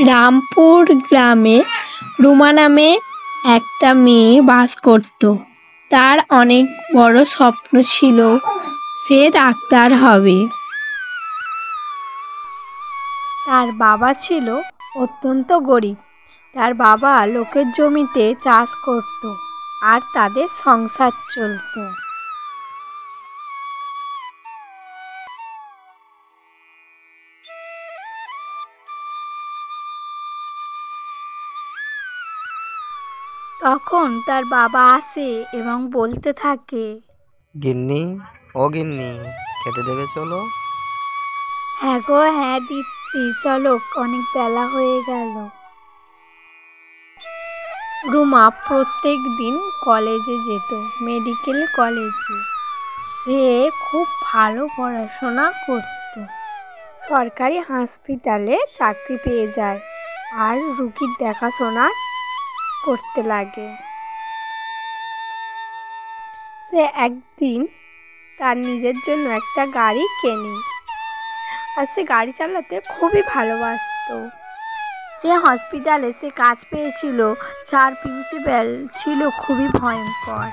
রামপুর গ্রামে রুমা নামে একটা মেয়ে বাস করত। তার অনেক বড় স্বপ্ন ছিল, সে ডাক্তার হবে। তার বাবা ছিল অত্যন্ত গরিব। তার বাবা লোকের জমিতে চাষ করত আর তাদের সংসার চলত। তখন তার বাবা আসে এবং বলতে থাকে, গিন্নি, ও গিন্নি, খেতে দেবে চলো। হ্যাঁ গো, হ্যাঁ দিচ্ছি, চলো, অনেক বেলা হয়ে গেল। রুমা প্রত্যেক দিন কলেজে যেত, মেডিকেল কলেজে। সে খুব ভালো পড়াশোনা করত, সরকারি হসপিটালে চাকরি পেয়ে যায় আর রুগীর দেখাশোনা করতে লাগে। সে একদিন তার নিজের জন্য একটা গাড়ি কেনে আর সে গাড়ি চালাতে খুবই ভালোবাসতো। যে হসপিটালে সে কাজ পেয়েছিল যার প্রিন্সিপাল ছিল খুবই ভয়ঙ্কর,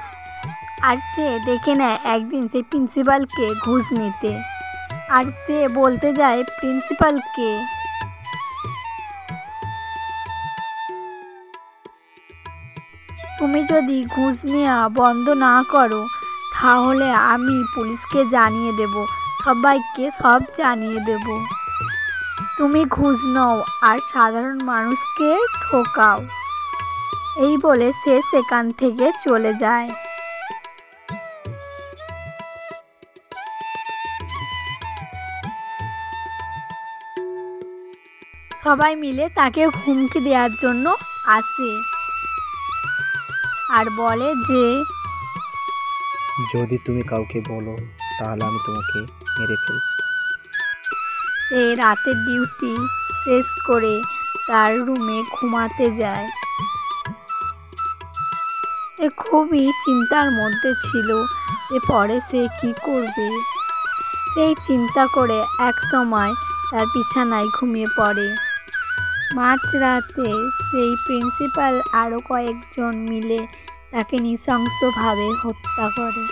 আর সে দেখে নেয় একদিন সেই প্রিন্সিপালকে ঘুষ নিতে। আর সে বলতে যায় প্রিন্সিপালকে, তুমি যদি ঘুষ নেওয়া বন্ধ না করো তাহলে আমি পুলিশকে জানিয়ে দেব, সবাইকে সব জানিয়ে দেব। তুমি ঘুষ নাও আর সাধারণ মানুষকে ঠকাও। এই বলে সে সেখান থেকে চলে যায়। সবাই মিলে তাকে হুমকি দেওয়ার জন্য আসে আর বলে যে, যদি তুমি কাউকে বলো তাহলে আমি তোমাকে মেরে ফেলব। সে রাতের ডিউটি শেষ করে তার রুমে ঘুমাতে যায়। সে খুবই চিন্তার মধ্যে ছিল যে পরে সে কি করবে। সেই চিন্তা করে এক সময় তার বিছানায় ঘুমিয়ে পড়ে। মাঝরাতে সেই প্রিন্সিপাল আরও কয়েকজন মিলে তাকে নৃশংসভাবে হত্যা করে।